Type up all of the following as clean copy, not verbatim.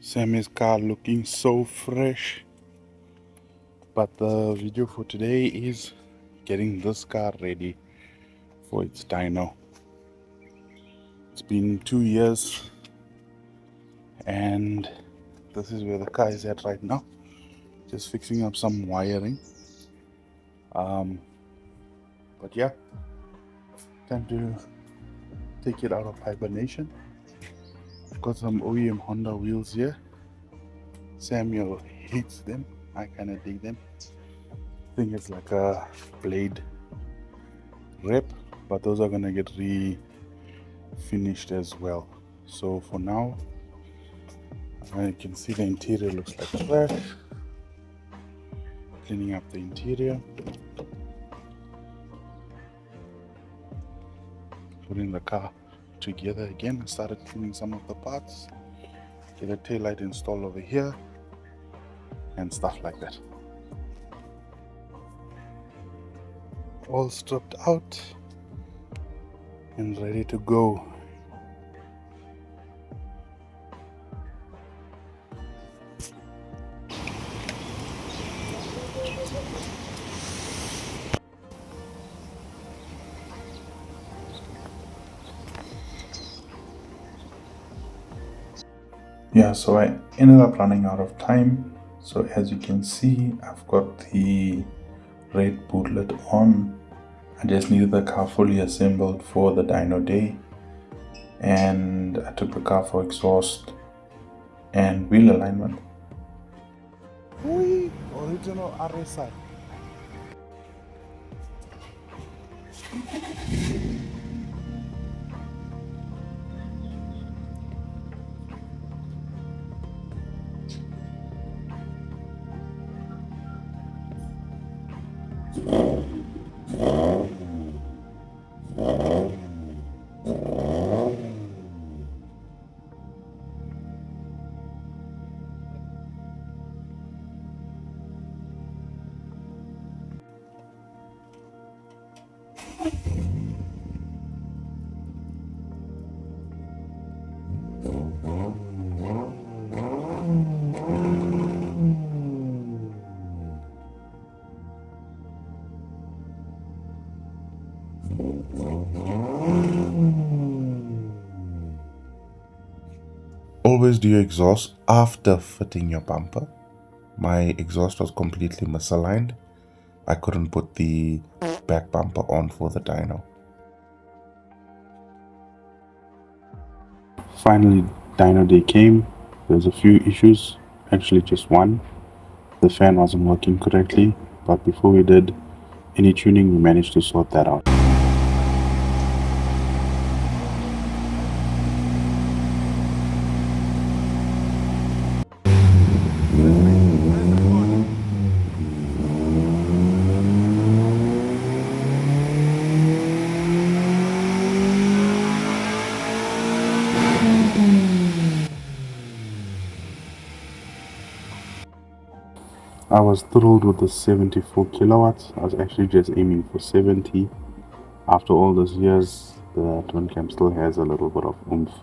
Sammy's car looking so fresh. But the video for today is getting this car ready for its dyno. It's been 2 years and this is where the car is at right now. Just fixing up some wiring. But yeah, time to take it out of hibernation. Got some OEM Honda wheels here. Samuel hates them. I kind of dig them. I think it's like a blade rep, but those are gonna get refinished as well. So for now, you can see the interior looks like trash. Cleaning up the interior, putting the car together again. I started cleaning some of the parts, get a tail light installed over here and stuff like that. All stripped out and ready to go. Yeah, so I ended up running out of time. So as you can see, I've got the red bootlet on. I just needed the car fully assembled for the dyno day, and I took the car for exhaust and wheel alignment. Original RSI. Always do your exhaust after fitting your bumper. My exhaust was completely misaligned. I couldn't put the back bumper on for the dyno. Finally, dyno day came. There's a few issues, actually just one. The fan wasn't working correctly, but before we did any tuning, we managed to sort that out. I was thrilled with the 74 kilowatts. I was actually just aiming for 70. After all those years, the twin cam still has a little bit of oomph.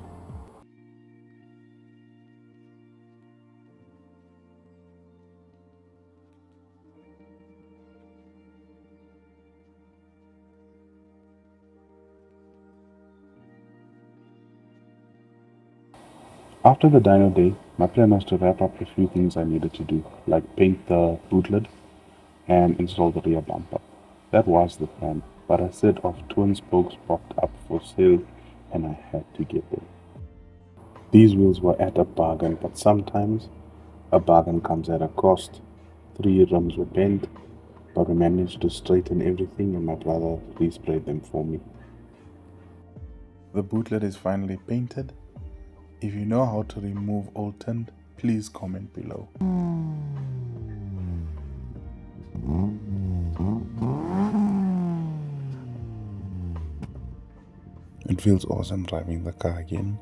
After the dyno day, my plan was to wrap up a few things I needed to do, like paint the boot lid and install the rear bumper. That was the plan, but a set of twin spokes popped up for sale and I had to get them. These wheels were at a bargain, but sometimes a bargain comes at a cost. 3 rims were bent, but we managed to straighten everything and my brother resprayed them for me. The boot lid is finally painted. If you know how to remove old tint, please comment below. It feels awesome driving the car again,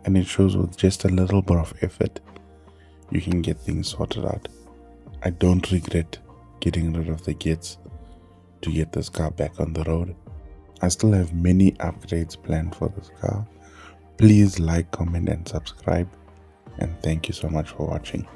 and it shows with just a little bit of effort, you can get things sorted out. I don't regret getting rid of the Getz to get this car back on the road. I still have many upgrades planned for this car. Please like, comment and subscribe. and thank you so much for watching.